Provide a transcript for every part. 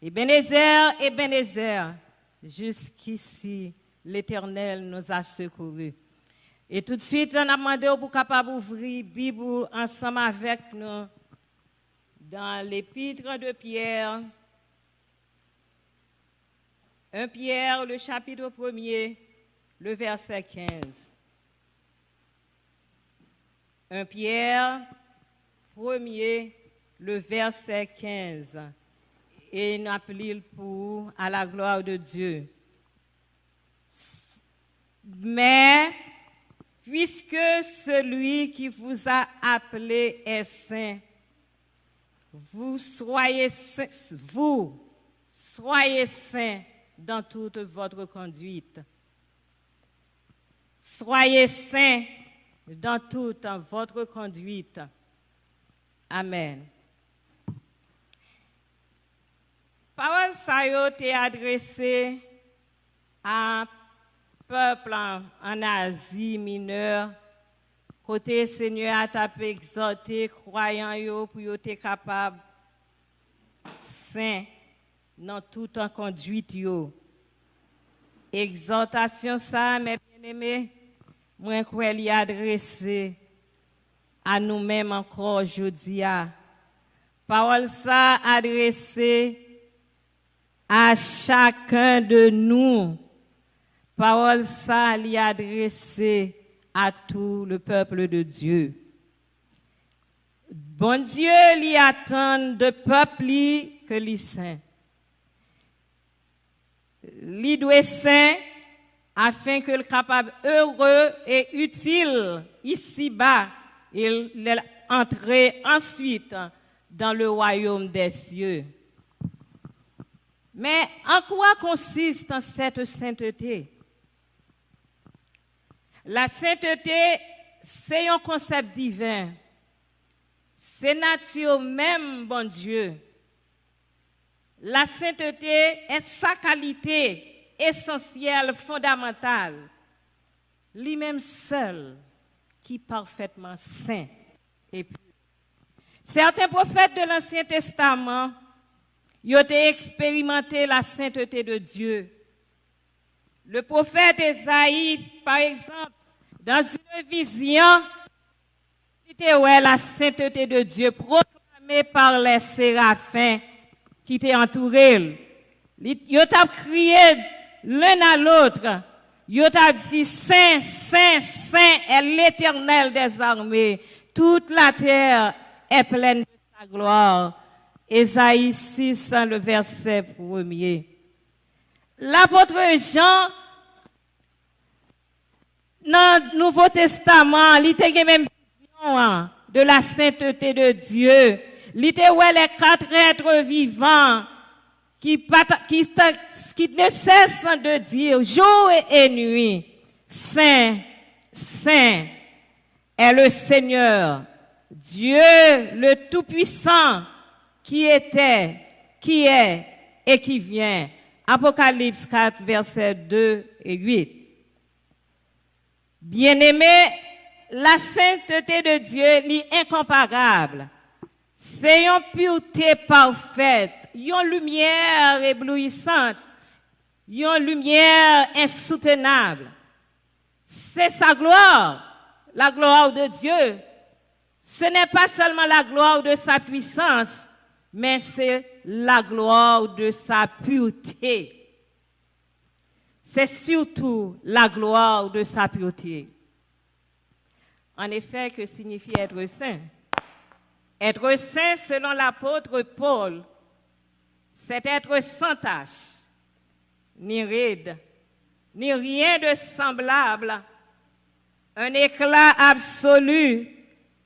Ebenezer, Ebenezer, jusqu'ici, l'Éternel nous a secourus. Et tout de suite, on a demandé pour capable ouvrir la Bible ensemble avec nous dans l'épître de Pierre. 1 Pierre, le chapitre 1er, le verset 15. 1 Pierre, 1er, le verset 15. Et nous appelons pour à la gloire de Dieu. Mais, puisque celui qui vous a appelé est saint, vous soyez saints dans toute votre conduite. Soyez saints dans toute votre conduite. Amen. Parole ça a été adressée à un peuple en Asie mineure. Côté Seigneur a exhorté croyants pour être capable saint dans toute conduite yo. Exhortation ça mes bien-aimés, moi crois li adressé à nous-mêmes encore aujourd'hui. Parole ça adressée à chacun de nous. Parole ça li adressée à tout le peuple de Dieu. Bon Dieu lui attend de peuple que lui saint. Lui doit saint afin que le capable heureux et utile ici-bas, il entre ensuite dans le royaume des cieux. Mais en quoi consiste cette sainteté? La sainteté, c'est un concept divin. C'est nature même, bon Dieu. La sainteté est sa qualité essentielle, fondamentale. Lui-même seul, qui est parfaitement saint et pur. Certains prophètes de l'Ancien Testament, ils ont expérimenté la sainteté de Dieu. Le prophète Ésaïe, par exemple, dans une vision, c'était la sainteté de Dieu proclamée par les séraphins qui étaient entourés. Ils ont crié l'un à l'autre. Ils ont dit Saint, Saint, Saint est l'Éternel des armées. Toute la terre est pleine de sa gloire. Ésaïe 6, le verset 1er. L'apôtre Jean, dans le Nouveau Testament, il était même vision de la sainteté de Dieu. Il était les 4 êtres vivants qui ne cessent de dire jour et nuit, Saint, Saint est le Seigneur, Dieu le Tout-Puissant, qui était, qui est et qui vient. Apocalypse 4, versets 2 et 8. Bien-aimés, la sainteté de Dieu est incomparable. C'est une pureté parfaite, une lumière éblouissante, une lumière insoutenable. C'est sa gloire, la gloire de Dieu. Ce n'est pas seulement la gloire de sa puissance, mais c'est la gloire de sa pureté. C'est surtout la gloire de sa pureté. En effet, que signifie être saint? Être saint, selon l'apôtre Paul, c'est être sans tache, ni ride, ni rien de semblable, un éclat absolu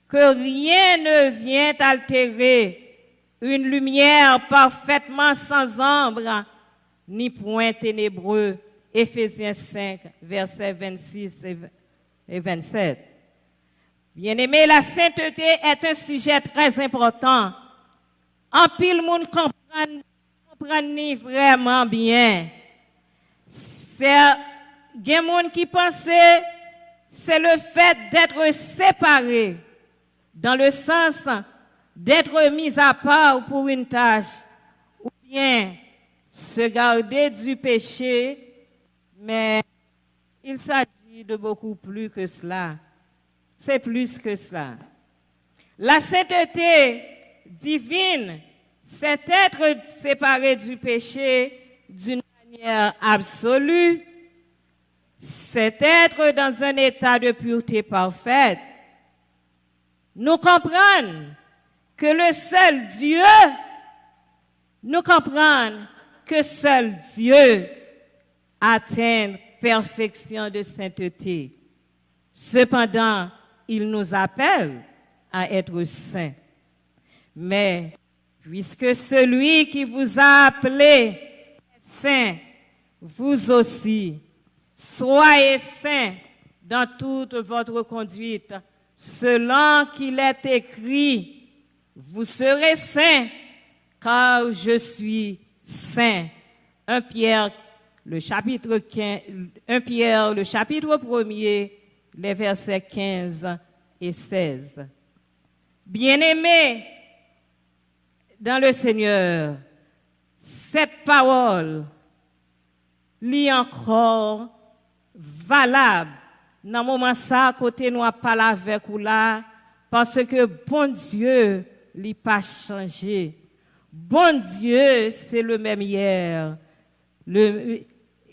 que rien ne vient altérer, une lumière parfaitement sans ombre, ni point ténébreux. Éphésiens 5, versets 26 et 27. Bien-aimé, la sainteté est un sujet très important. En pile, monde comprend vraiment bien. C'est des gens qui pensaient c'est le fait d'être séparé, dans le sens d'être mis à part pour une tâche, ou bien se garder du péché, mais il s'agit de beaucoup plus que cela. C'est plus que cela. La sainteté divine, c'est être séparé du péché d'une manière absolue, c'est être dans un état de pureté parfaite. Nous comprenons que le seul Dieu, nous comprenons que seul Dieu atteint perfection de sainteté. Cependant, il nous appelle à être saints. Mais puisque celui qui vous a appelé est saint, vous aussi, soyez saints dans toute votre conduite, selon qu'il est écrit, vous serez saints, car je suis saint. 1 Pierre, le chapitre 1er, les versets 15 et 16. Bien-aimés dans le Seigneur, cette parole lit encore valable dans le moment ça, côté nous parler avec vous là, parce que bon Dieu n'a pas changé. Bon Dieu, c'est le même hier,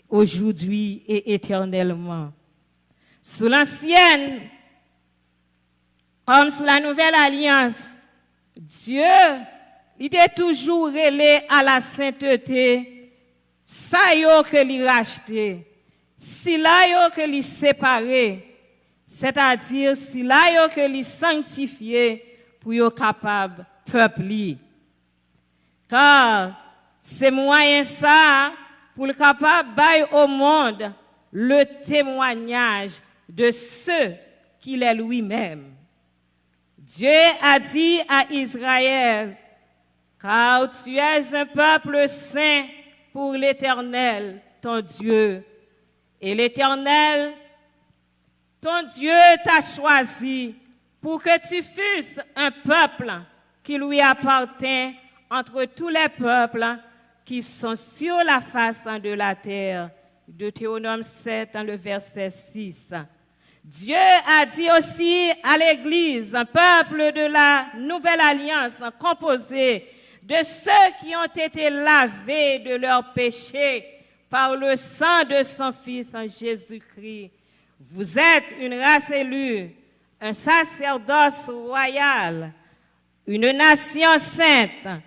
aujourd'hui et éternellement. Sous l'ancienne, comme sous la nouvelle alliance, Dieu, il est toujours relé à la sainteté, ça y est que l'y racheté, si là y est que l'y séparé, c'est-à-dire si là y est que l'y sanctifié pour y être capable peuple. Car c'est moyen ça pour le capable bailler au monde le témoignage de ce qu'il est lui-même. Dieu a dit à Israël, car tu es un peuple saint pour l'Éternel, ton Dieu. Et l'Éternel, ton Dieu t'a choisi pour que tu fusses un peuple qui lui appartient entre tous les peuples qui sont sur la face de la terre. Deutéronome 7, dans le verset 6. Dieu a dit aussi à l'Église, un peuple de la nouvelle alliance composé de ceux qui ont été lavés de leurs péchés par le sang de son Fils en Jésus-Christ. Vous êtes une race élue, un sacerdoce royal, une nation sainte,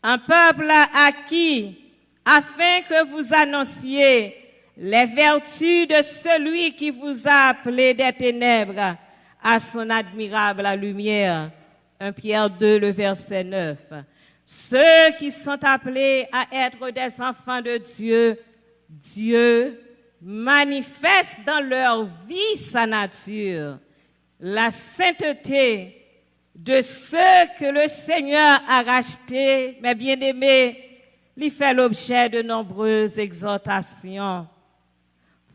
un peuple acquis, afin que vous annonciez les vertus de celui qui vous a appelé des ténèbres à son admirable lumière. 1 Pierre 2, le verset 9. Ceux qui sont appelés à être des enfants de Dieu, Dieu manifeste dans leur vie sa nature, la sainteté de ceux que le Seigneur a rachetés, mes bien-aimés, lui fait l'objet de nombreuses exhortations.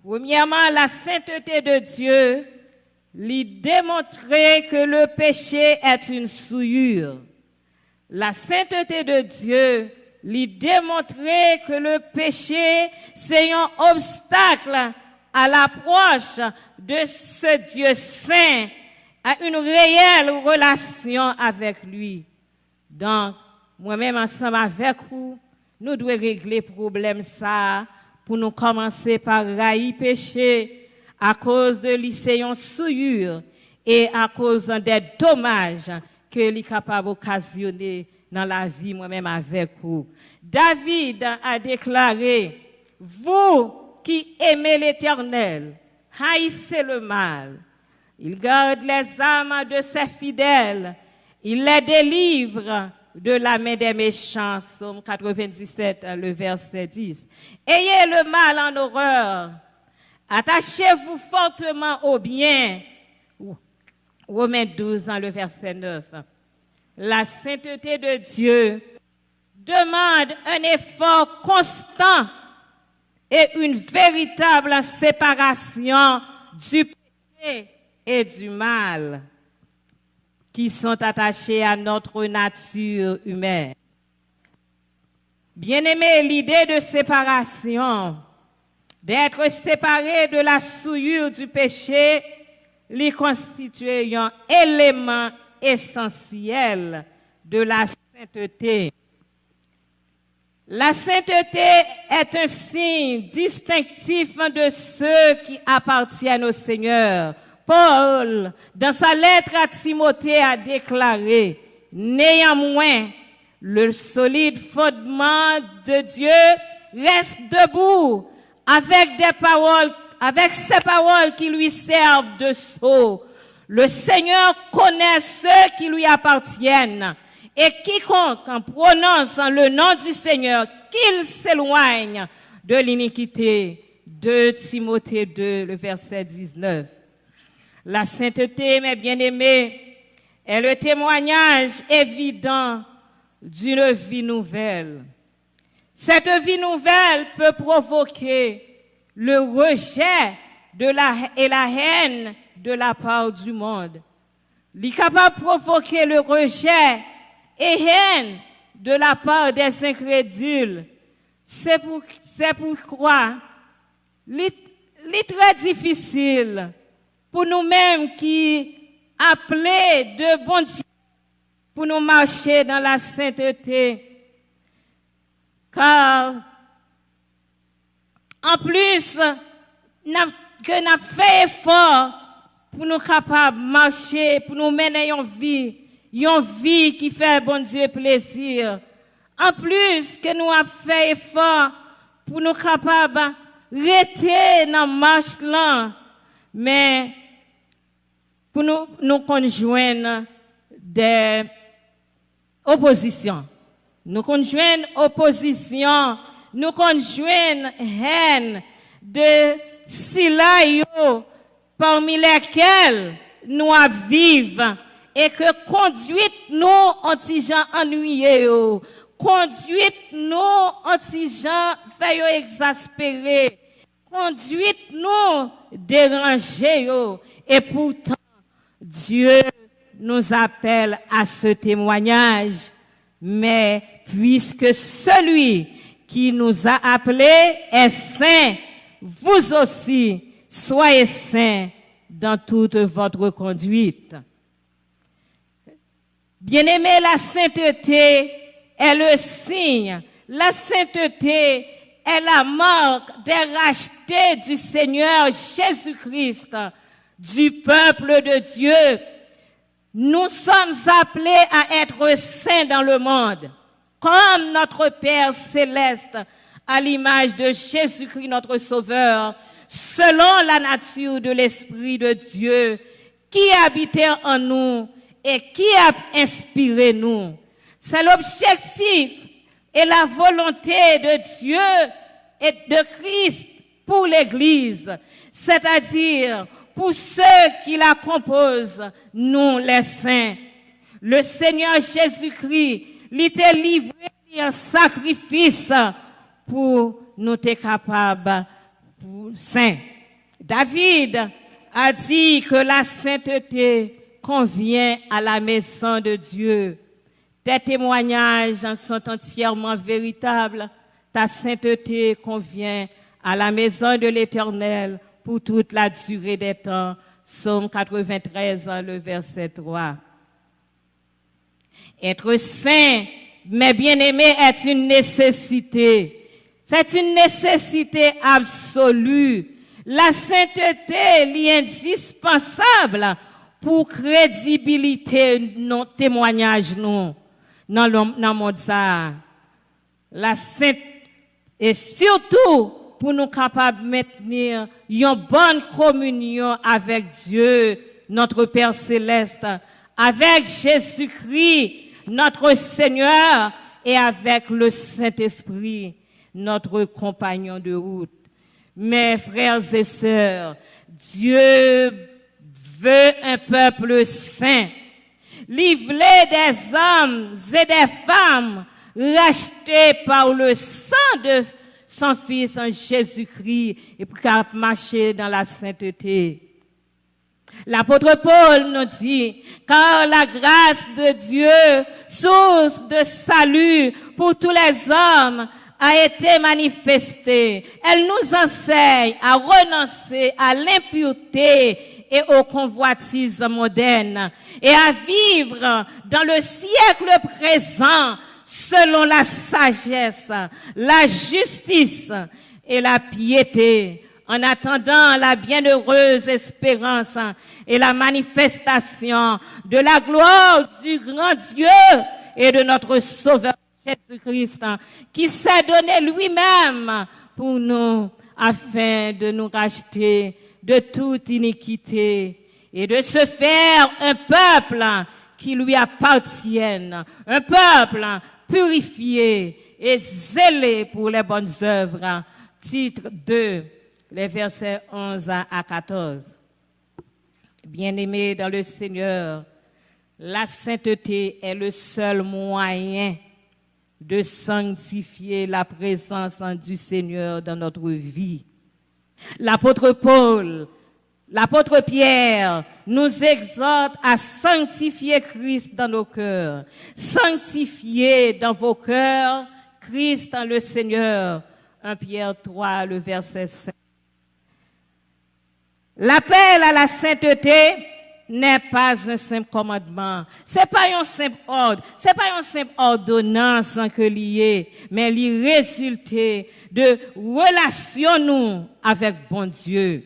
Premièrement, la sainteté de Dieu lui démontrer que le péché est une souillure. La sainteté de Dieu lui démontrer que le péché, c'est un obstacle à l'approche de ce Dieu saint, à une réelle relation avec lui. Donc, moi-même, ensemble avec vous, nous devons régler le problème ça pour nous commencer par railler péché à cause de l'océan souillure et à cause des dommages que est capable d'occasionner dans la vie moi-même avec vous. David a déclaré, vous qui aimez l'Éternel, haïssez le mal. Il garde les âmes de ses fidèles, il les délivre de la main des méchants. Psaume 97, le verset 10. Ayez le mal en horreur. Attachez-vous fortement au bien. Romains 12, dans le verset 9. La sainteté de Dieu demande un effort constant et une véritable séparation du péché et du mal qui sont attachés à notre nature humaine. Bien-aimé, l'idée de séparation, d'être séparé de la souillure du péché, lui constitue un élément essentiel de la sainteté. La sainteté est un signe distinctif de ceux qui appartiennent au Seigneur. Paul, dans sa lettre à Timothée, a déclaré, « Néanmoins, le solide fondement de Dieu reste debout avec ces paroles qui lui servent de sceau. Le Seigneur connaît ceux qui lui appartiennent. Et quiconque en prononçant le nom du Seigneur, qu'il s'éloigne de l'iniquité. » 2 Timothée 2, le verset 19. La sainteté, mes bien-aimés, est le témoignage évident d'une vie nouvelle. Cette vie nouvelle peut provoquer le rejet et la haine de la part du monde. Il est capable de provoquer le rejet et haine de la part des incrédules. C'est pourquoi il est très difficile pour nous-mêmes qui appelés de bon Dieu pour nous marcher dans la sainteté. Car en plus que nous fait effort pour nous capables de marcher, pour nous mener une vie qui fait bon Dieu plaisir. En plus que nous avons fait effort pour nous capables de rester dans la marche là, mais pour nous conjoindre des oppositions. Nous conjoindre opposition, nous conjoindre haine de silayo parmi lesquels nous vivons et que conduite nous anti-gens ennuyés, conduite nous anti-gens fait exaspérer, conduite nous déranger et pourtant Dieu nous appelle à ce témoignage. Mais puisque celui qui nous a appelés est saint, vous aussi soyez saints dans toute votre conduite. Bien-aimés, la sainteté est le signe. La sainteté est la marque des rachetés du Seigneur Jésus-Christ, du peuple de Dieu. Nous sommes appelés à être saints dans le monde, comme notre Père céleste, à l'image de Jésus-Christ, notre Sauveur, selon la nature de l'Esprit de Dieu, qui habitait en nous et qui a inspiré nous. C'est l'objectif et la volonté de Dieu et de Christ pour l'Église, c'est-à-dire pour ceux qui la composent, nous les saints. Le Seigneur Jésus-Christ l'était livré en sacrifice pour nous être capables pour saints. David a dit que la sainteté convient à la maison de Dieu. Tes témoignages sont entièrement véritables. Ta sainteté convient à la maison de l'Éternel pour toute la durée des temps. Psaume 93, le verset 3. Être saint, mes bien-aimés, est une nécessité. C'est une nécessité absolue. La sainteté est indispensable pour crédibilité nos témoignages nous dans le monde ça. La sainteté et surtout pour nous capables de maintenir une bonne communion avec Dieu, notre Père céleste, avec Jésus-Christ, notre Seigneur, et avec le Saint-Esprit, notre compagnon de route. Mes frères et sœurs, Dieu veut un peuple saint, livré des hommes et des femmes rachetés par le sang de son Fils en Jésus-Christ et pour marcher dans la sainteté. L'apôtre Paul nous dit, car la grâce de Dieu, source de salut pour tous les hommes, a été manifestée. Elle nous enseigne à renoncer à l'impureté et aux convoitises modernes et à vivre dans le siècle présent selon la sagesse, la justice et la piété, en attendant la bienheureuse espérance et la manifestation de la gloire du grand Dieu et de notre Sauveur Jésus-Christ, qui s'est donné lui-même pour nous afin de nous racheter de toute iniquité et de se faire un peuple qui lui appartienne, un peuple purifié et zélé pour les bonnes œuvres. Titre 2, les versets 11 à 14. Bien-aimés dans le Seigneur, la sainteté est le seul moyen de sanctifier la présence du Seigneur dans notre vie. L'apôtre Paul, l'apôtre Pierre nous exhorte à sanctifier Christ dans nos cœurs. Sanctifier dans vos cœurs Christ dans le Seigneur. 1 Pierre 3, le verset 5. L'appel à la sainteté n'est pas un simple commandement. C'est pas un simple ordre. C'est pas une simple ordonnance que lié, mais il résulte de relation nous avec bon Dieu.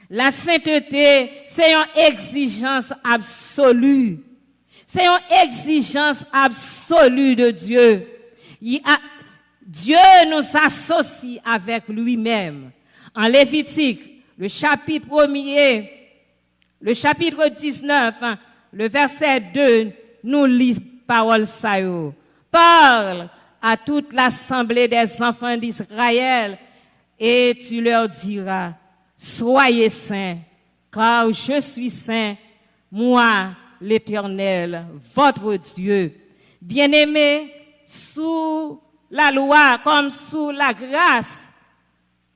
La sainteté, c'est une exigence absolue. C'est une exigence absolue de Dieu. Dieu nous associe avec lui-même. En Lévitique, le chapitre 1er, le chapitre 19, le verset 2, nous lisons parole ça. Parle à toute l'assemblée des enfants d'Israël et tu leur diras, soyez saints, car je suis saint, moi, l'Éternel, votre Dieu. Bien-aimés, sous la loi comme sous la grâce,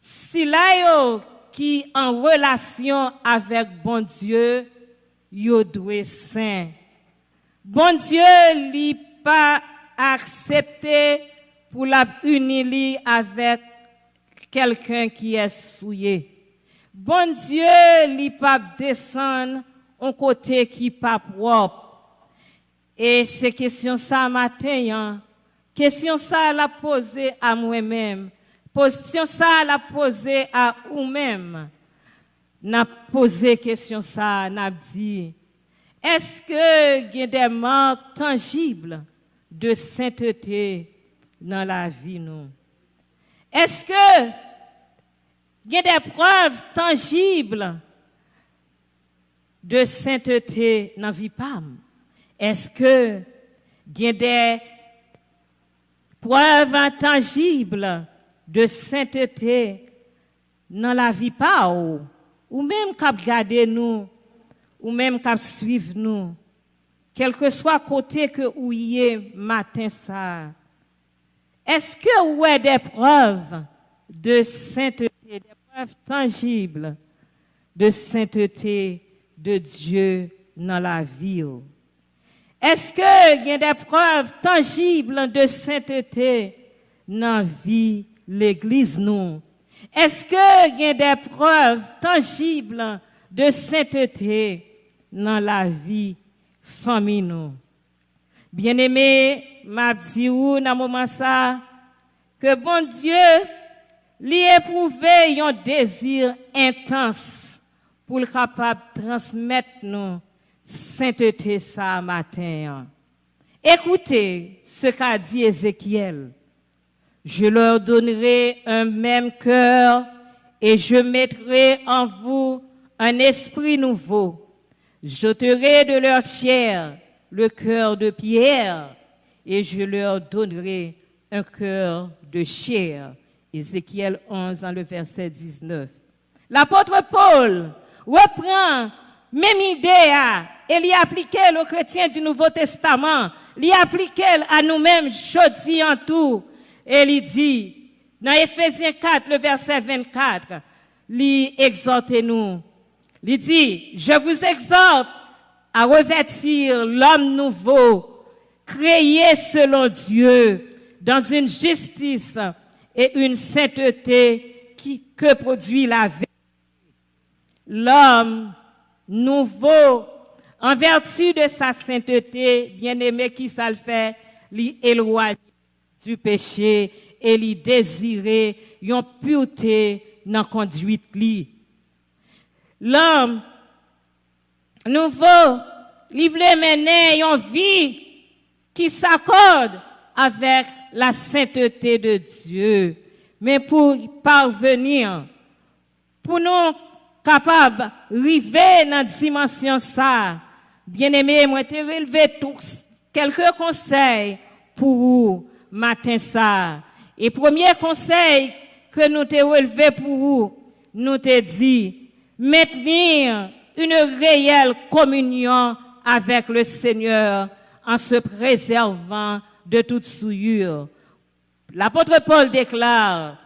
si là qui en relation avec bon Dieu, yo doit saint. Bon Dieu li pas accepté pour la unir avec quelqu'un qui est souillé. Bon Dieu li pas descendre un côté qui pas propre. Et c'est question ça matin, question ça la poser à moi-même. Question ça la poser à vous-même. N'a posé question ça, n'a dit, est-ce que il y a des manques tangibles de sainteté dans la vie nous? Est-ce que il y a des preuves tangibles de sainteté dans la vie PAM? Est-ce que il y a des preuves tangibles de sainteté dans la vie PAM? Ou même qu'à regarder nous, ou même qu'à suivre nous, quel que soit côté que où y est matin ça. Est-ce que vous avez des preuves de sainteté, des preuves tangibles de sainteté de Dieu dans la vie? Est-ce qu'il y a des preuves tangibles de sainteté dans la vie de l'Église nous? Est-ce qu'il y a des preuves tangibles de sainteté dans la vie famille nous? Bien-aimé, m'a dit ou dans moment ça que bon Dieu lui éprouvé un désir intense pour le capable transmettre nous sainteté ça matin. Écoutez ce qu'a dit Ézéchiel. Je leur donnerai un même cœur et je mettrai en vous un esprit nouveau. J'ôterai de leur chair le cœur de pierre et je leur donnerai un cœur de chair. Ézéchiel 11 dans le verset 19. L'apôtre Paul reprend même idée et l'y applique aux chrétiens du Nouveau Testament, l'y applique à nous-mêmes jeudi en tout. Et il dit, dans Éphésiens 4, le verset 24, il exhorte nous Il dit, je vous exhorte à revêtir l'homme nouveau, créé selon Dieu, dans une justice et une sainteté que produit la vérité. L'homme nouveau, en vertu de sa sainteté, bien-aimé, qui ça le fait, lui éloigner du péché et lui désirer une pureté dans la conduite. L'homme nouveau, il veut mener une vie qui s'accorde avec la sainteté de Dieu. Mais pour parvenir, pour nous capables d'arriver dans la dimension ça, bien-aimé, moi te relevé quelques conseils pour vous matin ça. Et premier conseil que nous te relevé pour vous, nous te dit maintenir une réelle communion avec le Seigneur en se préservant de toute souillure. L'apôtre Paul déclare,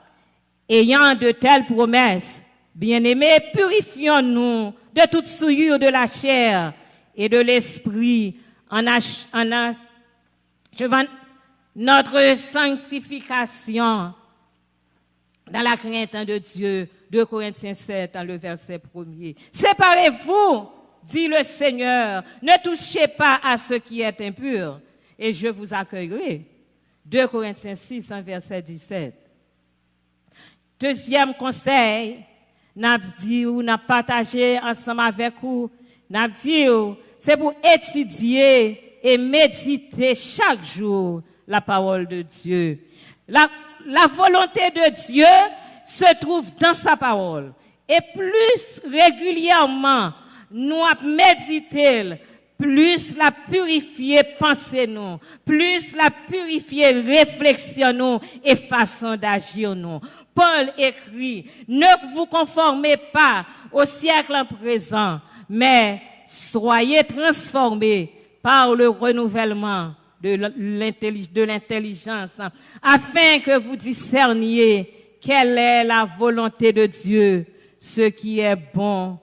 ayant de telles promesses, bien-aimés, purifions-nous de toute souillure de la chair et de l'esprit en achevant notre sanctification dans la crainte de Dieu. 2 Corinthiens 7, dans le verset 1er. Séparez-vous, dit le Seigneur, ne touchez pas à ce qui est impur, et je vous accueillerai. 2 Corinthiens 6, verset 17. Deuxième conseil, n'a dit ou n'a partagé ensemble avec vous, n'a dit c'est pour étudier et méditer chaque jour la parole de Dieu. La volonté de Dieu se trouve dans sa parole. Et plus régulièrement nous méditons, plus la purifier pensez-nous, plus la purifier réflexionnons et façon d'agir nous. Paul écrit, ne vous conformez pas au siècle présent, mais soyez transformés par le renouvellement de l'intelligence, afin que vous discerniez quelle est la volonté de Dieu, ce qui est bon,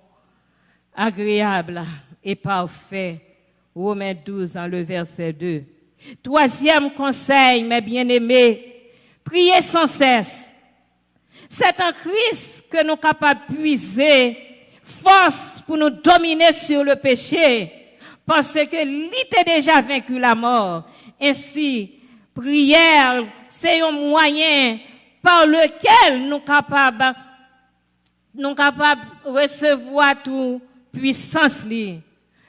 agréable et parfait. Romains 12, dans le verset 2. Troisième conseil, mes bien-aimés, priez sans cesse. C'est en Christ que nous sommes capables de puiser force pour nous dominer sur le péché, parce que lui a déjà vaincu la mort. Ainsi, prière, c'est un moyen par lequel nous sommes capables de recevoir toute puissance.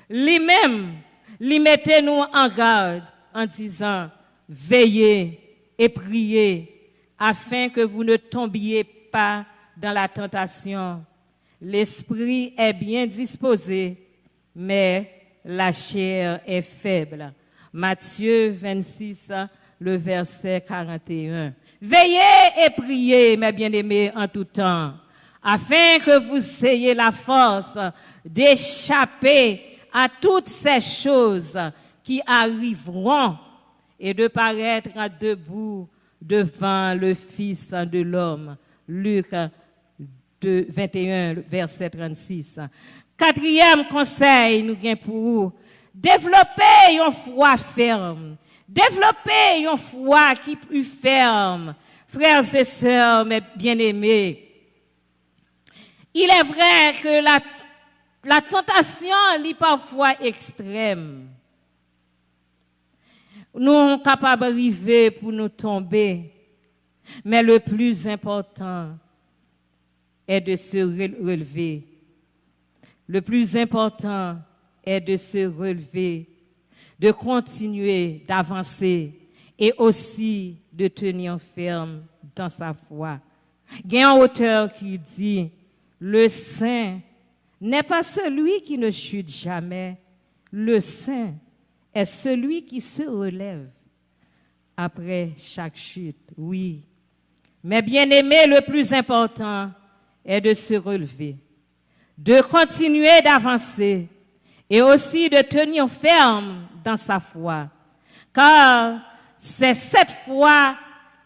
Lui-même, lui mettez-nous en garde en disant, veillez et priez, afin que vous ne tombiez pas dans la tentation. L'esprit est bien disposé, mais la chair est faible. Matthieu 26, le verset 41. Veillez et priez, mes bien-aimés, en tout temps, afin que vous ayez la force d'échapper à toutes ces choses qui arriveront et de paraître debout devant le Fils de l'homme. Luc 21, verset 36. Quatrième conseil, nous avons pour vous, développer une foi ferme. Développer une foi qui est plus ferme. Frères et sœurs, mes bien-aimés, il est vrai que la tentation est parfois extrême. Nous sommes capables d'arriver pour nous tomber. Mais le plus important est de se relever. Le plus important est de se relever, de continuer d'avancer et aussi de tenir ferme dans sa foi. Il y a un auteur qui dit, le saint n'est pas celui qui ne chute jamais. Le saint est celui qui se relève après chaque chute. Oui. Mais bien aimé, le plus important est de se relever, de continuer d'avancer et aussi de tenir ferme dans sa foi. Car c'est cette foi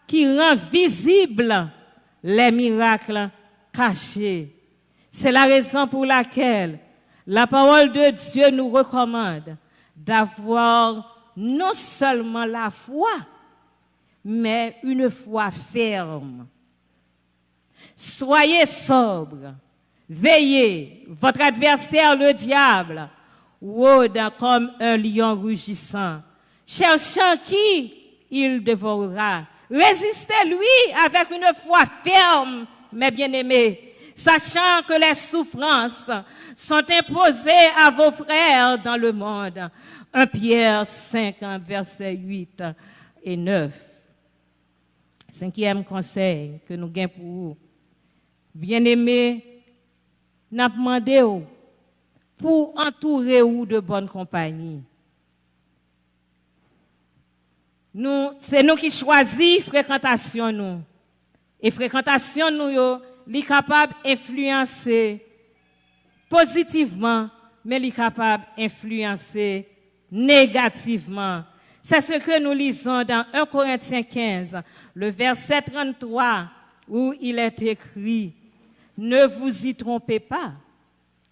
qui rend visible les miracles cachés. C'est la raison pour laquelle la parole de Dieu nous recommande d'avoir non seulement la foi, mais une foi ferme. Soyez sobres, veillez, votre adversaire le diable rôde comme un lion rugissant, cherchant qui il dévorera. Résistez-lui avec une foi ferme, mes bien-aimés, sachant que les souffrances sont imposées à vos frères dans le monde. 1 Pierre 5, versets 8 et 9. Cinquième conseil que nous gagnons pour vous. Bien-aimés, nous demandons pour entourer vous de bonne compagnie. C'est nous qui choisissons fréquentation nous. Et fréquentation nous, est capable d'influencer positivement, mais elle est capable d'influencer négativement. C'est ce que nous lisons dans 1 Corinthiens 15, le verset 33, où il est écrit « Ne vous y trompez pas,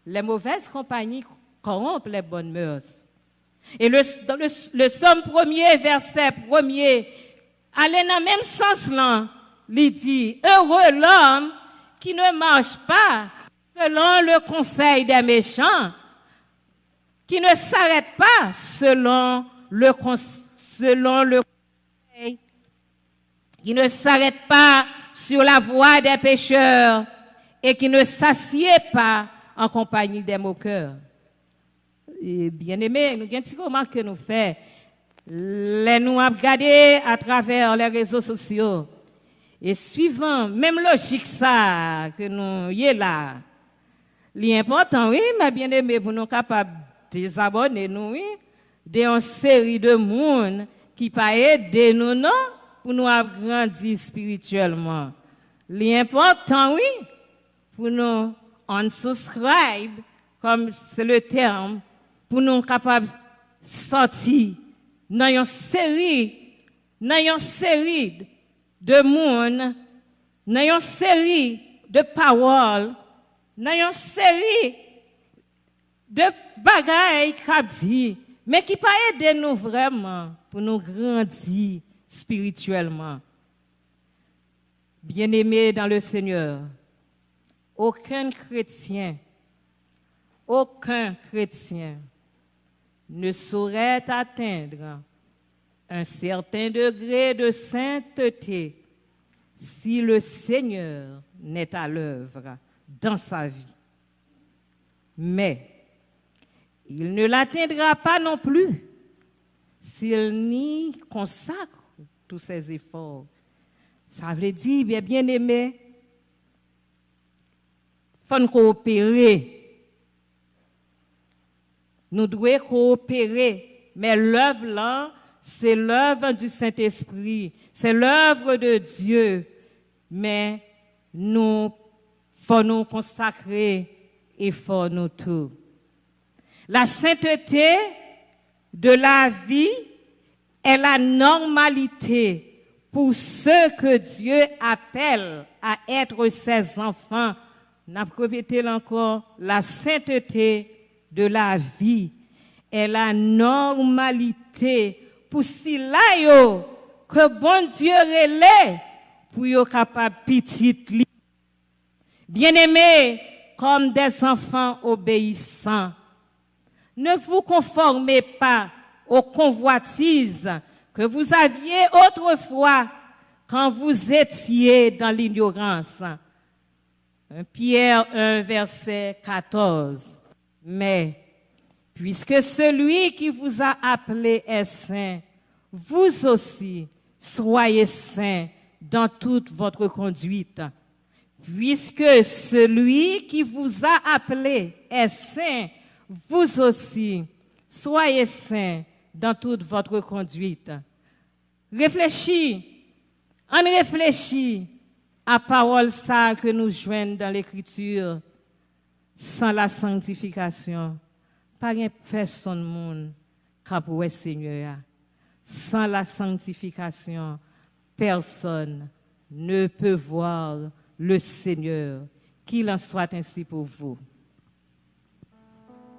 les mauvaises compagnies corrompent les bonnes mœurs. » Et dans le Somme 1er, verset 1er, allez dans le même sens là, il dit « Heureux l'homme qui ne marche pas selon le conseil des méchants, qui ne s'arrête pas selon le conseil, qui ne s'arrête pas sur la voie des pécheurs et qui ne s'assied pas en compagnie des moqueurs. » Et bien aimé, nous avons un petit remarque que nous faisons. Nous avons regardé à travers les réseaux sociaux. Et suivant, même logique ça, que nous y est là. L'important, oui, mais bien aimé, pour nous capables de désabonner, nous, oui, d'une série de monde qui pas aider nous, non, pour nous grandir spirituellement. L'important, oui, pour nous unsubscribe, comme c'est le terme, pour nous capables de sortir dans une série de monde, dans une série de paroles, dans une série de bagailles qui dit, mais qui pas aider nous vraiment pour nous grandir spirituellement. Bien-aimés dans le Seigneur, aucun chrétien ne saurait atteindre un certain degré de sainteté si le Seigneur n'est à l'œuvre dans sa vie. Mais il ne l'atteindra pas non plus s'il n'y consacre tous ses efforts. Ça veut dire, bien aimé, il faut nous coopérer. Nous devons coopérer, mais l'œuvre là, c'est l'œuvre du Saint-Esprit, c'est l'œuvre de Dieu. Mais nous, faut nous consacrer et il faut nous tout. La sainteté de la vie est la normalité pour ceux que Dieu appelle à être ses enfants. N'a répété encore, la sainteté de la vie est la normalité pour si là yo que bon Dieu relève pour yo capable petite li. Bien-aimés, comme des enfants obéissants, ne vous conformez pas aux convoitises que vous aviez autrefois quand vous étiez dans l'ignorance. Pierre 1, verset 14. Mais, puisque celui qui vous a appelé est saint, vous aussi soyez saints dans toute votre conduite. Puisque celui qui vous a appelé est saint, vous aussi soyez saints dans toute votre conduite. Réfléchis, on réfléchit à parole ça que nous joignons dans l'Écriture. Sans la sanctification, pas une personne monde capable Seigneur. Sans la sanctification, personne ne peut voir le Seigneur Qu'il en soit ainsi pour vous.